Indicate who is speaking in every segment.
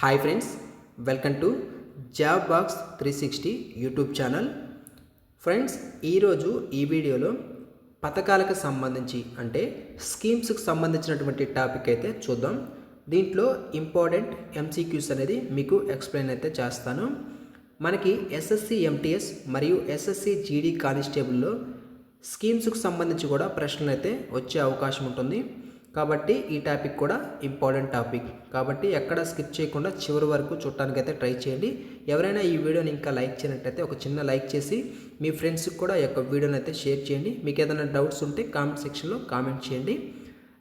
Speaker 1: Hi friends, welcome to job box 360 YouTube channel. Friends, ఈరోజు ఈ వీడియోలో పథకాలకు సంబంధించి అంటే స్కీమ్స్కి సంబంధించినటువంటి టాపిక్ అయితే చూద్దాం. దీంట్లో ఇంపార్టెంట్ ఎంసీక్యూస్ అనేది మీకు ఎక్స్ప్లెయిన్ అయితే చేస్తాను. మనకి ఎస్ఎస్సి ఎంటీఎస్ మరియు ఎస్ఎస్సి జీడీ కానిస్టేబుల్లో స్కీమ్స్కి సంబంధించి కూడా ప్రశ్నలు అయితే వచ్చే అవకాశం ఉంటుంది. కాబట్టి ఈ టాపిక్ కూడా ఇంపార్టెంట్ టాపిక్ కాబట్టి ఎక్కడ స్కిప్ చేయకుండా చివరి వరకు చూడటానికైతే ట్రై చేయండి. ఎవరైనా ఈ వీడియోని ఇంకా లైక్ చేయనట్టయితే ఒక చిన్న లైక్ చేసి మీ ఫ్రెండ్స్కి కూడా ఈ యొక్క వీడియోని అయితే షేర్ చేయండి. మీకు ఏదైనా డౌట్స్ ఉంటే కామెంట్ సెక్షన్లో కామెంట్ చేయండి.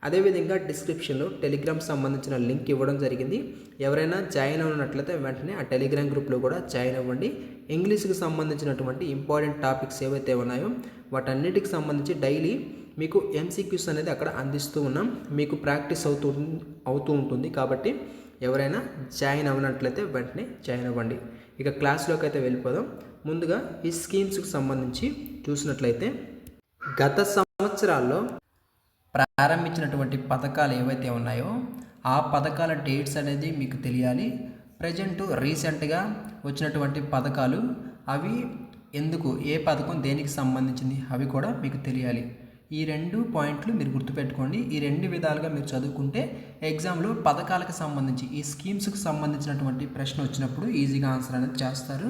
Speaker 1: అదేవిధంగా డిస్క్రిప్షన్లో టెలిగ్రామ్ సంబంధించిన లింక్ ఇవ్వడం జరిగింది. ఎవరైనా జాయిన్ అవ్వనట్లయితే వెంటనే ఆ టెలిగ్రామ్ గ్రూప్లో కూడా జాయిన్ అవ్వండి. ఇంగ్లీష్కి సంబంధించినటువంటి ఇంపార్టెంట్ టాపిక్స్ ఏవైతే ఉన్నాయో వాటన్నిటికి సంబంధించి డైలీ మీకు ఎంసీక్యూస్ అనేది అక్కడ అందిస్తూ ఉన్నాం. మీకు ప్రాక్టీస్ అవుతూ ఉంటుంది. కాబట్టి ఎవరైనా జాయిన్ అవ్వనట్లయితే వెంటనే జాయిన్ అవ్వండి. ఇక క్లాస్లోకి అయితే వెళ్ళిపోదాం. ముందుగా ఈ స్కీమ్స్కి సంబంధించి చూసినట్లయితే గత సంవత్సరాల్లో ప్రారంభించినటువంటి పథకాలు ఏవైతే ఉన్నాయో ఆ పథకాల డేట్స్ అనేది మీకు తెలియాలి. ప్రజెంట్ రీసెంట్గా వచ్చినటువంటి పథకాలు అవి ఎందుకు, ఏ పథకం దేనికి సంబంధించింది అవి కూడా మీకు తెలియాలి. ఈ రెండు పాయింట్లు మీరు గుర్తుపెట్టుకోండి. ఈ రెండు విధాలుగా మీరు చదువుకుంటే ఎగ్జామ్లో పథకాలకు సంబంధించి ఈ స్కీమ్స్కి సంబంధించినటువంటి ప్రశ్న వచ్చినప్పుడు ఈజీగా ఆన్సర్ అనేది చేస్తారు.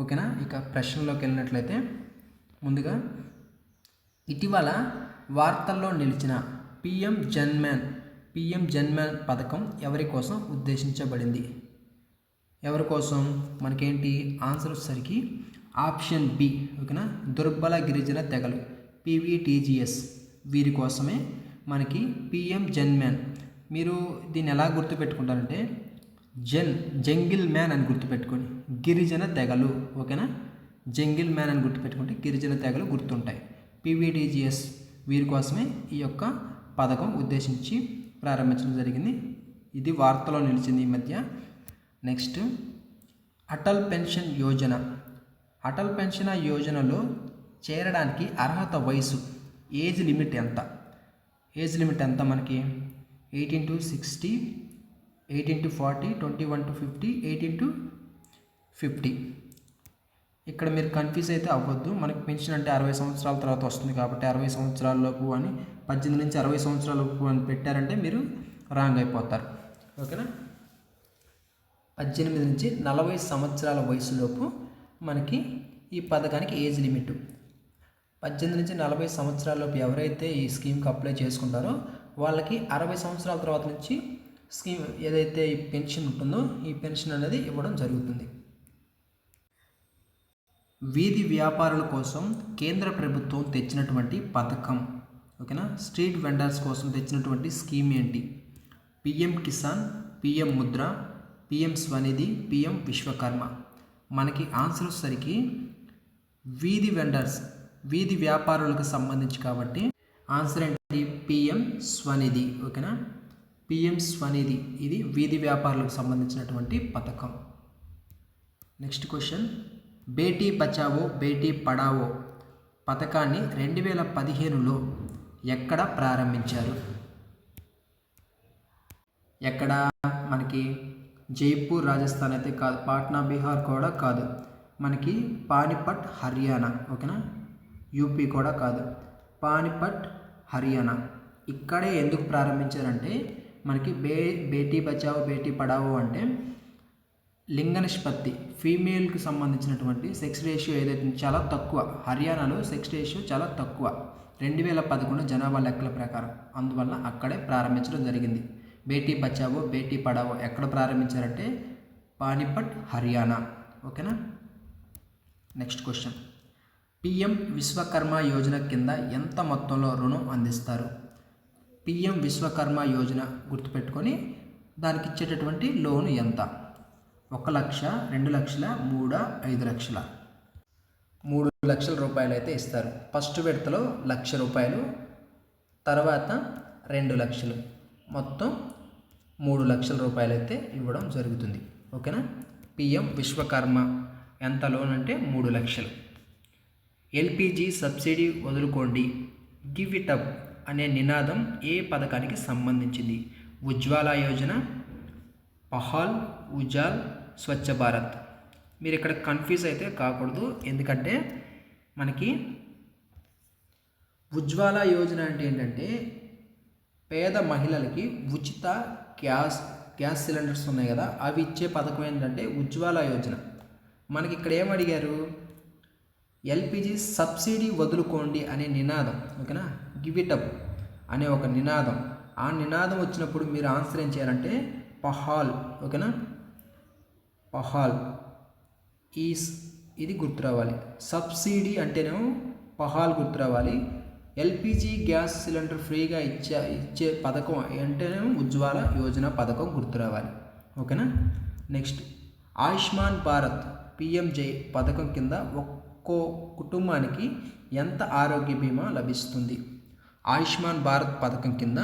Speaker 1: ఓకేనా? ఇక ప్రశ్నలోకి వెళ్ళినట్లయితే ముందుగా ఇటీవల వార్తల్లో నిలిచిన పిఎం జన్మాన్ పథకం ఎవరి కోసం ఉద్దేశించబడింది? ఎవరి కోసం? మనకేంటి ఆన్సర్ వచ్చేసరికి ఆప్షన్ బి. ఓకేనా? దుర్బల గిరిజన తెగలు పీవీటీజీఎస్ వీరి కోసమే మనకి పిఎం జన్మాన్. మీరు దీన్ని ఎలా గుర్తుపెట్టుకుంటారంటే జంగిల్ మ్యాన్ అని గుర్తుపెట్టుకోండి. గిరిజన తెగలు. ఓకేనా? జంగిల్ మ్యాన్ అని గుర్తుపెట్టుకుంటే గిరిజన తెగలు గుర్తుంటాయి. పీవీటీజీఎస్ వీరి కోసమే ఈ యొక్క పథకం ఉద్దేశించి ప్రారంభించడం జరిగింది. ఇది వార్తలో నిలిచింది ఈ మధ్య. నెక్స్ట్, అటల్ పెన్షన్ యోజనలో చేరడానికి అర్హత వయసు ఏజ్ లిమిట్ ఎంత? మనకి 18 to 60, 18 to 40, 21 to 50, 18 to 50. ఇక్కడ మీరు కన్ఫ్యూజ్ అయితే అవ్వద్దు. మనకి పెన్షన్ అంటే 60 సంవత్సరాల తర్వాత వస్తుంది కాబట్టి 60 సంవత్సరాల లోపు అని 18 నుంచి 60 సంవత్సరాల లోపు అని పెట్టారంటే మీరు రాంగ్ అయిపోతారు. ఓకేనా? 18 నుంచి 40 సంవత్సరాల వయసులోపు మనకి ఈ పథకానికి ఏజ్ లిమిట్. 18 నుంచి 40 సంవత్సరాలలోపు ఎవరైతే ఈ స్కీమ్కి అప్లై చేసుకుంటారో వాళ్ళకి 60 సంవత్సరాల తర్వాత నుంచి స్కీమ్ ఏదైతే ఈ పెన్షన్ ఉంటుందో ఈ పెన్షన్ అనేది ఇవ్వడం జరుగుతుంది. వీధి వ్యాపారుల కోసం కేంద్ర ప్రభుత్వం తెచ్చినటువంటి పథకం. ఓకేనా? స్ట్రీట్ వెండర్స్ కోసం తెచ్చినటువంటి స్కీమ్ ఏంటి? PM Kisan, PM Mudra, PM Svanidhi, PM Vishwakarma. మనకి ఆన్సర్ వచ్చేసరికి వీధి వ్యాపారులకు సంబంధించి కాబట్టి ఆన్సర్ ఏంటి? పిఎం స్వనిధి. ఓకేనా? పిఎం స్వనిధి ఇది వీధి వ్యాపారులకు సంబంధించినటువంటి పథకం. నెక్స్ట్ క్వశ్చన్, బేటీ బచావో బేటీ పడావో పథకాన్ని 2015లో ఎక్కడ ప్రారంభించారు? ఎక్కడ? మనకి జైపూర్ రాజస్థాన్ అయితే కాదు, పాట్నా బీహార్ కూడా కాదు, మనకి పానిపట్ హర్యానా. ఓకేనా? యూపీ కూడా కాదు, పానిపట్ హర్యానా. ఇక్కడే ఎందుకు ప్రారంభించారంటే మనకి బేటీ బచావో బేటీ పడావో అంటే లింగ నిష్పత్తి, ఫీమేల్కి సంబంధించినటువంటి సెక్స్ రేషియో ఏదైతే చాలా తక్కువ, హర్యానాలో సెక్స్ రేషియో చాలా తక్కువ 2011 జనాభా లెక్కల ప్రకారం. అందువల్ల అక్కడే ప్రారంభించడం జరిగింది. బేటీ బచావో బేటీ పడావో ఎక్కడ ప్రారంభించారంటే పానిపట్ హర్యానా. ఓకేనా? Next question, PM Vishwakarma Yojana కింద ఎంత మొత్తంలో రుణం అందిస్తారు? పిఎం విశ్వకర్మ యోజన గుర్తుపెట్టుకొని దానికి ఇచ్చేటటువంటి లోను ఎంత? 1 లక్ష, 2 లక్షల, 3, 5 లక్షల? 3 లక్షల రూపాయలు అయితే ఇస్తారు. ఫస్ట్ విడతలో 1 లక్ష రూపాయలు, తర్వాత 2 లక్షలు, మొత్తం 3 లక్షల రూపాయలు అయితే ఇవ్వడం జరుగుతుంది. ఓకేనా? పిఎం విశ్వకర్మ ఎంత లోన్ అంటే 3 లక్షలు. ఎల్పిజి సబ్సిడీ వదులుకోండి, గివ్ ఇట్ అప్ అనే నినాదం ఏ పథకానికి సంబంధించింది? ఉజ్వాల యోజన, పహాల్, ఉజాల్, స్వచ్ఛ భారత్. మీరు ఇక్కడ కన్ఫ్యూజ్ అయితే కాకూడదు, ఎందుకంటే మనకి ఉజ్వాల యోజన అంటే ఏంటంటే పేద మహిళలకి ఉచిత గ్యాస్ సిలిండర్స్ ఉన్నాయి కదా, అవి ఇచ్చే పథకం ఏంటంటే ఉజ్వాల యోజన. మనకి ఇక్కడ ఏమడిగారు, ఎల్పిజి సబ్సిడీ వదులుకోండి అనే నినాదం, ఓకేనా, గివ్ ఇట్ అప్ అనే ఒక నినాదం. ఆ నినాదం వచ్చినప్పుడు మీరు ఆన్సర్ ఏం చేయాలంటే పహాల్, ఓకేనా, పహాల్ ఇది గుర్తు రావాలి. సబ్సిడీ అంటేనేమో పహాల్ గుర్తు రావాలి. ఎల్పిజి గ్యాస్ సిలిండర్ ఫ్రీగా ఇచ్చే పథకం అంటేనేమో ఉజ్వాల యోజన పథకం గుర్తు రావాలి, ఓకేనా. నెక్స్ట్ ఆయుష్మాన్ భారత్ పిఎంజే పథకం కింద ఒక్కో కుటుంబానికి ఎంత ఆరోగ్య బీమా లభిస్తుంది? ఆయుష్మాన్ భారత్ పథకం కింద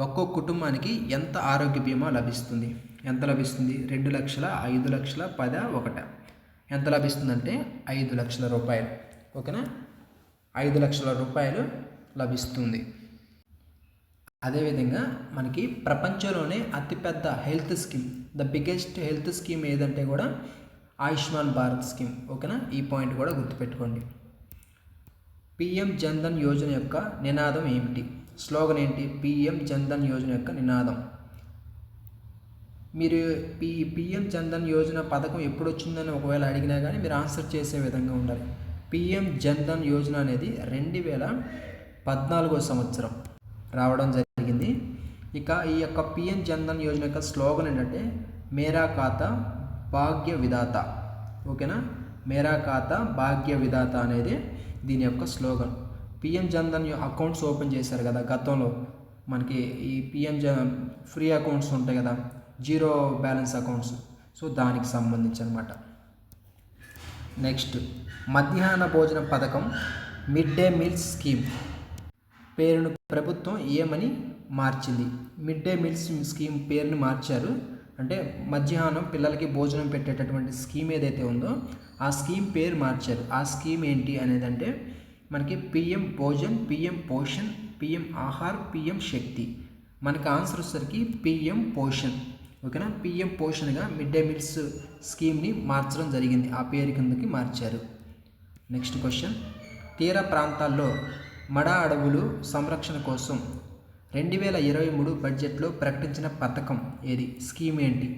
Speaker 1: ఒక్కో కుటుంబానికి ఎంత ఆరోగ్య బీమా లభిస్తుంది? ఎంత లభిస్తుంది? 2 లక్షల, 5 లక్షల, 10, 1? ఎంత లభిస్తుందంటే 5 లక్షల రూపాయలు, ఓకేనా. 5 లక్షల రూపాయలు లభిస్తుంది. అదేవిధంగా మనకి ప్రపంచంలోనే అతిపెద్ద health scheme, the biggest health scheme ఏదంటే కూడా ఆయుష్మాన్ భారత్ స్కీమ్, ఓకేనా. ఈ పాయింట్ కూడా గుర్తుపెట్టుకోండి. పిఎం జన్ధన్ యోజన యొక్క నినాదం ఏమిటి? స్లోగన్ ఏంటి? పిఎం జన్ధన్ యోజన యొక్క నినాదం. మీరు పిఎం జన్ధన్ యోజన పథకం ఎప్పుడు వచ్చిందని ఒకవేళ అడిగినా కానీ మీరు ఆన్సర్ చేసే విధంగా ఉండాలి. పిఎం జన్ధన్ యోజన అనేది 2014 సంవత్సరం రావడం జరిగింది. ఇక ఈ యొక్క పిఎం జన్ధన్ యోజన యొక్క స్లోగన్ ఏంటంటే మేరా ఖాతా భాగ్య విధాత, ఓకేనా. మేరా ఖాతా భాగ్య విధాత అనేది దీని యొక్క slogan. PM Jan Dhan accounts open చేశారు కదా గతంలో, మనకి ఈ పిఎం ఫ్రీ అకౌంట్స్ ఉంటాయి కదా, జీరో బ్యాలెన్స్ అకౌంట్స్, సో దానికి సంబంధించి అనమాట. నెక్స్ట్ మధ్యాహ్న భోజన పథకం మిడ్ డే మీల్స్ స్కీమ్ పేరును ప్రభుత్వం ఏమని మార్చింది? మిడ్ డే మీల్స్ స్కీమ్ పేరుని మార్చారు, అంటే మధ్యాహ్నం పిల్లలకి భోజనం పెట్టేటటువంటి స్కీమ్ ఏదైతే ఉందో ఆ స్కీమ్ పేరు మార్చారు. ఆ స్కీమ్ ఏంటి అనేది అంటే మనకి PM Bhojan, PM Poshan, PM Aahar, PM Shakti. మనకి ఆన్సర్ వచ్చేసరికి పిఎం పోషణ్, ఓకేనా. పిఎం పోషణ్గా మిడ్ డే మీల్స్ స్కీమ్ని మార్చడం జరిగింది, ఆ పేరు కిందకి మార్చారు. నెక్స్ట్ క్వశ్చన్, తీర ప్రాంతాల్లో మడ అడవులు సంరక్షణ కోసం 2023 బడ్జెట్లో ప్రకటించిన పథకం ఏది? స్కీమ్ ఏంటి?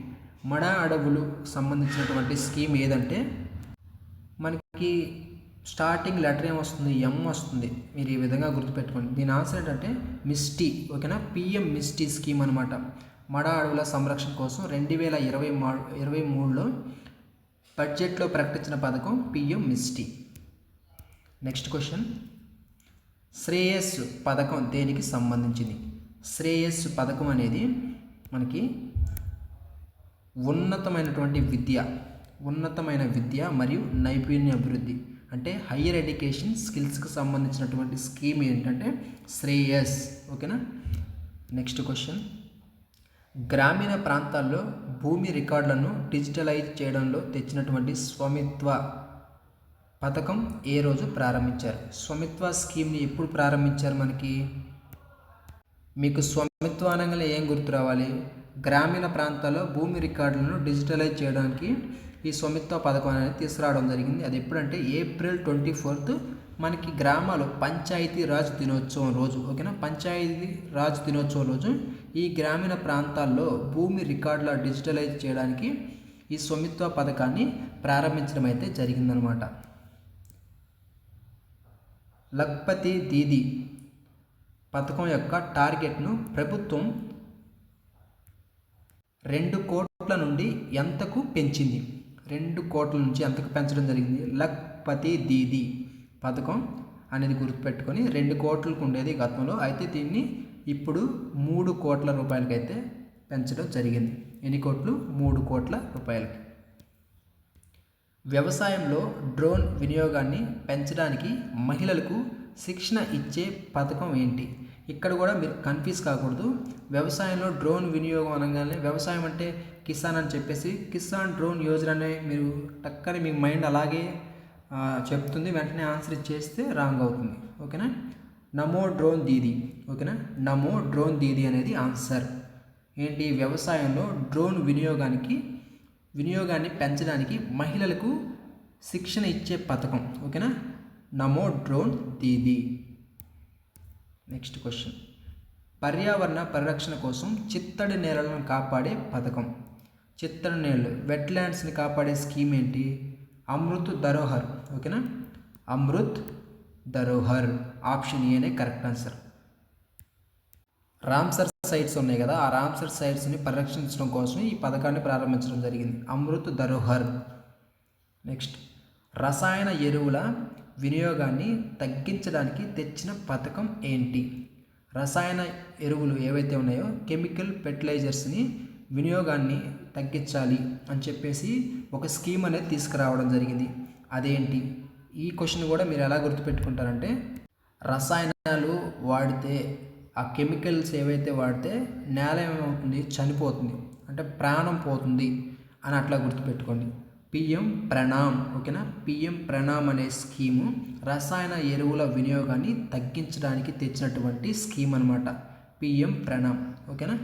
Speaker 1: మడ అడవులు సంబంధించినటువంటి స్కీమ్ ఏదంటే మనకి స్టార్టింగ్ లెటర్ ఏమొస్తుంది? ఎం వస్తుంది. మీరు ఈ విధంగా గుర్తుపెట్టుకోండి. దీని ఆన్సర్ ఏంటంటే మిస్టీ, ఓకేనా. పిఎం మిస్టీ స్కీమ్ అనమాట. మడ అడవుల సంరక్షణ కోసం 2023లో బడ్జెట్లో ప్రకటించిన పథకం పిఎం మిస్టీ. నెక్స్ట్ క్వశ్చన్, శ్రేయస్సు పథకం దేనికి సంబంధించింది? శ్రేయస్సు పథకం అనేది మనకి ఉన్నతమైన విద్య మరియు నైపుణ్య అభివృద్ధి, అంటే హయ్యర్ ఎడ్యుకేషన్ స్కిల్స్కి సంబంధించినటువంటి స్కీమ్ ఏంటంటే శ్రేయస్, ఓకేనా. నెక్స్ట్ క్వశ్చన్, గ్రామీణ ప్రాంతాల్లో భూమి రికార్డులను డిజిటలైజ్ చేయడంలో తెచ్చినటువంటి స్వామిత్వ పథకం ఏ రోజు ప్రారంభించారు? స్వామిత్వ స్కీమ్ని ఎప్పుడు ప్రారంభించారు? మీకు స్వామిత్వ అనగానే ఏం గుర్తు రావాలి? గ్రామీణ ప్రాంతాల్లో భూమి రికార్డులను డిజిటలైజ్ చేయడానికి ఈ స్వామిత్వ పథకం అనేది తీసుకురావడం జరిగింది. అది ఎప్పుడంటే April 24 మనకి గ్రామాలు పంచాయతీ రాజ్ దినోత్సవం రోజు, ఓకేనా. పంచాయతీ రాజ్ దినోత్సవం రోజు ఈ గ్రామీణ ప్రాంతాల్లో భూమి రికార్డుల డిజిటలైజ్ చేయడానికి ఈ స్వామిత్వ పథకాన్ని ప్రారంభించడం అయితే జరిగిందనమాట. లఖ్పతి దీదీ పథకం యొక్క టార్గెట్ను ప్రభుత్వం 2 కోట్ల నుండి ఎంతకు పెంచింది? 2 కోట్ల నుంచి ఎంతకు పెంచడం జరిగింది? లఖ్పతి దీదీ పథకం అనేది గుర్తుపెట్టుకొని 2 కోట్లకు ఉండేది గతంలో, అయితే దీన్ని ఇప్పుడు 3 కోట్ల రూపాయలకి అయితే పెంచడం జరిగింది. ఎన్ని కోట్లు? 3 కోట్ల రూపాయలకి. వ్యవసాయంలో డ్రోన్ వినియోగాన్ని పెంచడానికి మహిళలకు శిక్షణ ఇచ్చే పథకం ఏంటి? ఇక్కడ కూడా మీరు కన్ఫ్యూజ్ కాకూడదు. వ్యవసాయంలో డ్రోన్ వినియోగం అనగానే వ్యవసాయం అంటే కిసాన్ అని చెప్పేసి కిసాన్ డ్రోన్ యోజన అనే మీరు టక్కని మీ మైండ్ అలాగే చెప్తుంది, వెంటనే ఆన్సర్ ఇచ్చేస్తే రాంగ్ అవుతుంది, ఓకేనా. నమో డ్రోన్ దీదీ, ఓకేనా. నమో డ్రోన్ దీదీ అనేది ఆన్సర్. ఏంటి, వ్యవసాయంలో డ్రోన్ వినియోగాన్ని పెంచడానికి మహిళలకు శిక్షణ ఇచ్చే పథకం. ఓకేనా, నమో డ్రోన్ దీదీ. నెక్స్ట్ క్వశ్చన్, పర్యావరణ పరిరక్షణ కోసం చిత్తడి నేలలను కాపాడే పథకం. చిత్తడి నేలలు, వెట్లాండ్స్ని కాపాడే స్కీమ్ ఏంటి, అమృత్ ధరోహర్. ఓకేనా, అమృత్ ధరోహర్. ఆప్షన్ ఏనే కరెక్ట్ ఆన్సర్. రామ్సర్ సైట్స్ ఉన్నాయి కదా, ఆ రామ్సర్ సైట్స్ని పరిరక్షించడం కోసం ఈ పథకాన్ని ప్రారంభించడం జరిగింది, అమృత్ ధరోహర్. నెక్స్ట్, రసాయన ఎరువుల వినియోగాన్ని తగ్గించడానికి తెచ్చిన పథకం ఏంటి. రసాయన ఎరువులు ఏవైతే ఉన్నాయో, కెమికల్ ఫెర్టిలైజర్స్ని వినియోగాన్ని తగ్గించాలి అని చెప్పేసి ఒక స్కీమ్ అనేది తీసుకురావడం జరిగింది. అదేంటి, ఈ క్వశ్చన్ కూడా మీరు ఎలా గుర్తుపెట్టుకుంటారంటే, రసాయనాలు వాడితే, ఆ కెమికల్స్ ఏవైతే వాడితే నేల ఏమవుతుంది, చనిపోతుంది, అంటే ప్రాణం పోతుంది అని అట్లా గుర్తుపెట్టుకోండి. పిఎం ప్రణామ్. ఓకేనా, పిఎం ప్రణామ్ అనే స్కీము రసాయన ఎరువుల వినియోగాన్ని తగ్గించడానికి తెచ్చినటువంటి స్కీమ్ అనమాట, పిఎం ప్రణామ్. ఓకేనా,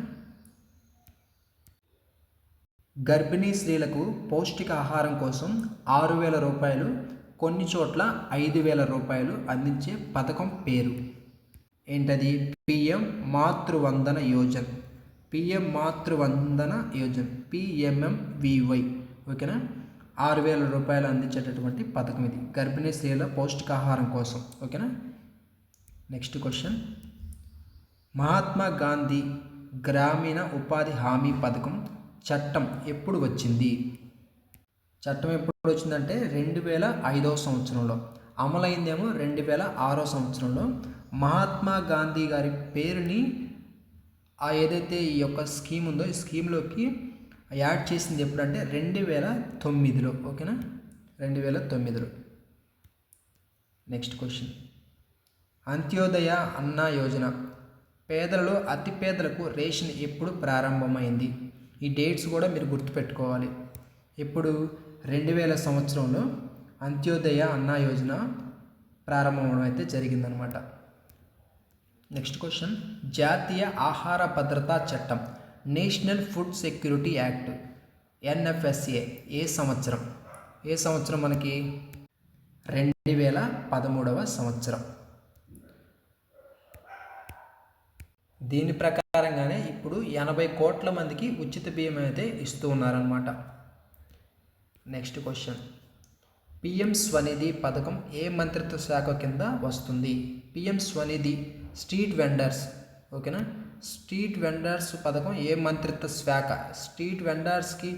Speaker 1: గర్భిణీ స్త్రీలకు పౌష్టికాహారం కోసం 6,000 రూపాయలు, కొన్ని చోట్ల 5,000 రూపాయలు అందించే పథకం పేరు ఏంటది, PM Matru Vandana Yojana. PM Matru Vandana Yojana, PMMVY. ఓకేనా, 6,000 రూపాయలు అందించేటటువంటి పథకం ఇది, గర్భిణీ స్త్రీల పౌష్టికాహారం కోసం. ఓకేనా. నెక్స్ట్ క్వశ్చన్, మహాత్మా గాంధీ గ్రామీణ ఉపాధి హామీ పథకం చట్టం ఎప్పుడు వచ్చింది. చట్టం ఎప్పుడు వచ్చిందంటే 2005వ సంవత్సరంలో, అమలైందేమో 2006వ సంవత్సరంలో. మహాత్మా గాంధీ గారి పేరుని ఏదైతే ఈ యొక్క స్కీమ్ ఉందో ఈ స్కీమ్లోకి యాడ్ చేసింది ఎప్పుడంటే 2009లో. ఓకేనా, 2009లో. నెక్స్ట్ క్వశ్చన్, అంత్యోదయ అన్న యోజన పేదలలో అతి పేదలకు రేషన్ ఎప్పుడు ప్రారంభమైంది. ఈ డేట్స్ కూడా మీరు గుర్తుపెట్టుకోవాలి. ఇప్పుడు 2000 సంవత్సరంలో అంత్యోదయ అన్న యోజన ప్రారంభమవడం అయితే జరిగిందనమాట. నెక్స్ట్ క్వశ్చన్, జాతీయ ఆహార భద్రతా చట్టం, National Food Security Act, NFSA ఏ సంవత్సరం మనకి 2013వ సంవత్సరం. దీని ప్రకారంగానే ఇప్పుడు 80 కోట్ల మందికి ఉచిత బియ్యం అయితే ఇస్తూ ఉన్నారనమాట. నెక్స్ట్ క్వశ్చన్, పిఎం స్వనిధి పథకం ఏ మంత్రిత్వ శాఖ కింద వస్తుంది. PM Svanidhi street vendors. ఓకేనా, స్ట్రీట్ వెండర్స్ పథకం ఏ మంత్రిత్వ శాఖ. స్ట్రీట్ వెండర్స్కి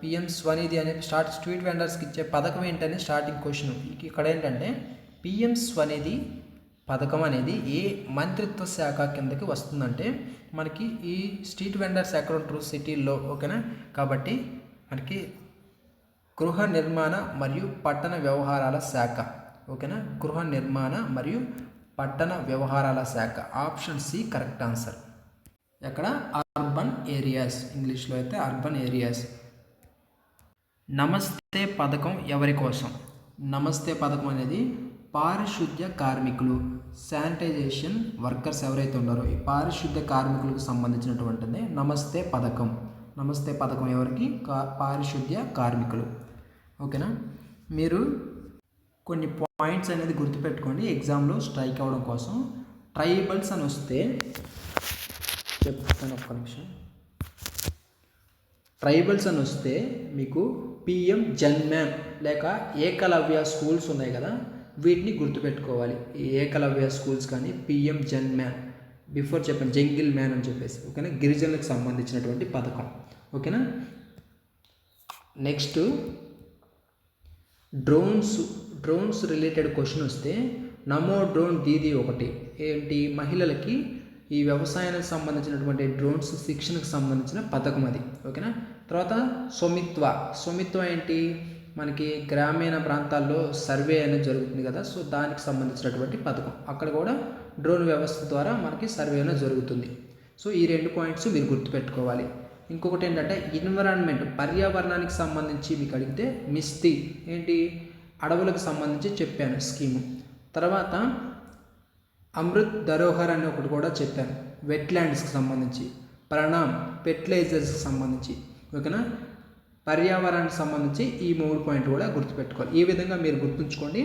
Speaker 1: పిఎం స్వనిధి అనే స్ట్రీట్ వెండర్స్కి ఇచ్చే పథకం ఏంటనే స్టార్టింగ్ క్వశ్చన్. ఇక్కడ ఏంటంటే పిఎం స్వనిధి పథకం అనేది ఏ మంత్రిత్వ శాఖ కిందకి వస్తుందంటే మనకి ఈ స్ట్రీట్ వెండర్స్ ఎక్కడ ఉంటారు, సిటీల్లో. ఓకేనా, కాబట్టి మనకి గృహ నిర్మాణ మరియు పట్టణ వ్యవహారాల శాఖ. ఓకేనా, గృహ నిర్మాణ మరియు పట్టణ వ్యవహారాల శాఖ. Option C correct answer. ఎక్కడ, అర్బన్ ఏరియాస్, ఇంగ్లీష్లో అయితే అర్బన్ ఏరియాస్. నమస్తే పథకం ఎవరి కోసం. నమస్తే పథకం అనేది పారిశుద్ధ్య కార్మికులు, శానిటైజేషన్ వర్కర్స్ ఎవరైతే ఉన్నారో ఈ పారిశుద్ధ్య కార్మికులకు సంబంధించినటువంటిది నమస్తే పథకం. నమస్తే పథకం ఎవరికి, పారిశుద్ధ్య కార్మికులు. ఓకేనా, మీరు కొన్ని పాయింట్స్ అనేది గుర్తుపెట్టుకోండి ఎగ్జామ్లో స్ట్రైక్ అవ్వడం కోసం. ట్రైబల్స్ అని వస్తే చెప్తాను, ఒక్క నిమిషం. ట్రైబల్స్ అని వస్తే మీకు పిఎం జన్మ్యాన్ లేక ఏకలవ్య స్కూల్స్ ఉన్నాయి కదా, వీటిని గుర్తుపెట్టుకోవాలి. ఈ ఏకలవ్య స్కూల్స్ కానీ పిఎం జన్మ్యాన్, బిఫోర్ చెప్పాను జంగిల్ మ్యాన్ అని చెప్పేసి. ఓకేనా, గిరిజనులకు సంబంధించినటువంటి పథకం. ఓకేనా. నెక్స్ట్, డ్రోన్స్ రిలేటెడ్ క్వశ్చన్ వస్తే నమో డ్రోన్ దీదీ ఒకటి ఏంటి, మహిళలకి ఈ వ్యవసాయానికి సంబంధించినటువంటి డ్రోన్స్ శిక్షణకు సంబంధించిన పథకం అది. ఓకేనా. తర్వాత స్వమిత్వ ఏంటి, మనకి గ్రామీణ ప్రాంతాల్లో సర్వే అనేది జరుగుతుంది కదా, సో దానికి సంబంధించినటువంటి పథకం. అక్కడ కూడా డ్రోన్ వ్యవస్థ ద్వారా మనకి సర్వే అనేది జరుగుతుంది. సో ఈ 2 పాయింట్స్ మీరు గుర్తుపెట్టుకోవాలి. ఇంకొకటి ఏంటంటే ఎన్విరాన్మెంట్, పర్యావరణానికి సంబంధించి మీకు అడిగితే మిస్తి ఏంటి, అడవులకు సంబంధించి చెప్పాను స్కీము. తర్వాత అమృత్ ధరోహర్ అని ఒకటి కూడా చెప్పాను, వెట్లాండ్స్కి సంబంధించి. ప్రణామ్ ఫెర్టిలైజర్స్కి సంబంధించి, ఓకేనా, పర్యావరణానికి సంబంధించి ఈ 3 పాయింట్లు కూడా గుర్తుపెట్టుకోవాలి. ఈ విధంగా మీరు గుర్తుంచుకోండి.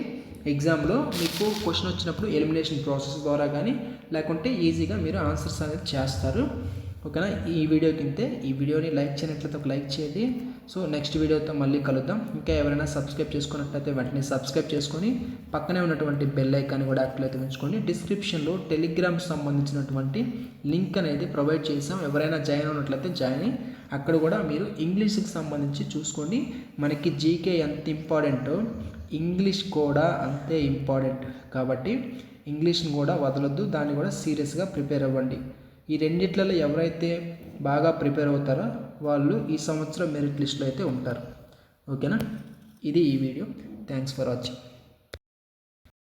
Speaker 1: ఎగ్జామ్లో మీకు క్వశ్చన్ వచ్చినప్పుడు ఎలిమినేషన్ ప్రాసెస్ ద్వారా కానీ లేకుంటే ఈజీగా మీరు ఆన్సర్స్ అనేది చేస్తారు, ఓకేనా. ఈ వీడియోకి ఇంతే. ఈ వీడియోని లైక్ చేయనట్లయితే ఒక లైక్ చేయండి. సో నెక్స్ట్ వీడియోతో మళ్ళీ కలుద్దాం. ఇంకా ఎవరైనా సబ్స్క్రైబ్ చేసుకున్నట్లయితే వెంటనే సబ్స్క్రైబ్ చేసుకొని పక్కనే ఉన్నటువంటి బెల్ ఐకాన్ కూడా యాక్టివేట్ ఉంచుకోండి. డిస్క్రిప్షన్లో టెలిగ్రామ్ సంబంధించినటువంటి లింక్ అనేది ప్రొవైడ్ చేసాం. ఎవరైనా జాయిన్ అయినట్లయితే జాయిన్ అయ్యి అక్కడ కూడా మీరు ఇంగ్లీష్కి సంబంధించి చూసుకోండి. మనకి జీకే ఎంత ఇంపార్టెంటో ఇంగ్లీష్ కూడా అంతే ఇంపార్టెంట్ కాబట్టి ఇంగ్లీష్ని కూడా వదలొద్దు, దాన్ని కూడా సీరియస్గా ప్రిపేర్ అవ్వండి. ఈ రెండిట్లలో ఎవరైతే బాగా ప్రిపేర్ అవుతారో వాళ్ళు ఈ సంవత్సరం మెరిట్ లిస్ట్లో అయితే ఉంటారు, ఓకేనా. ఇది ఈ వీడియో. Thanks for watching.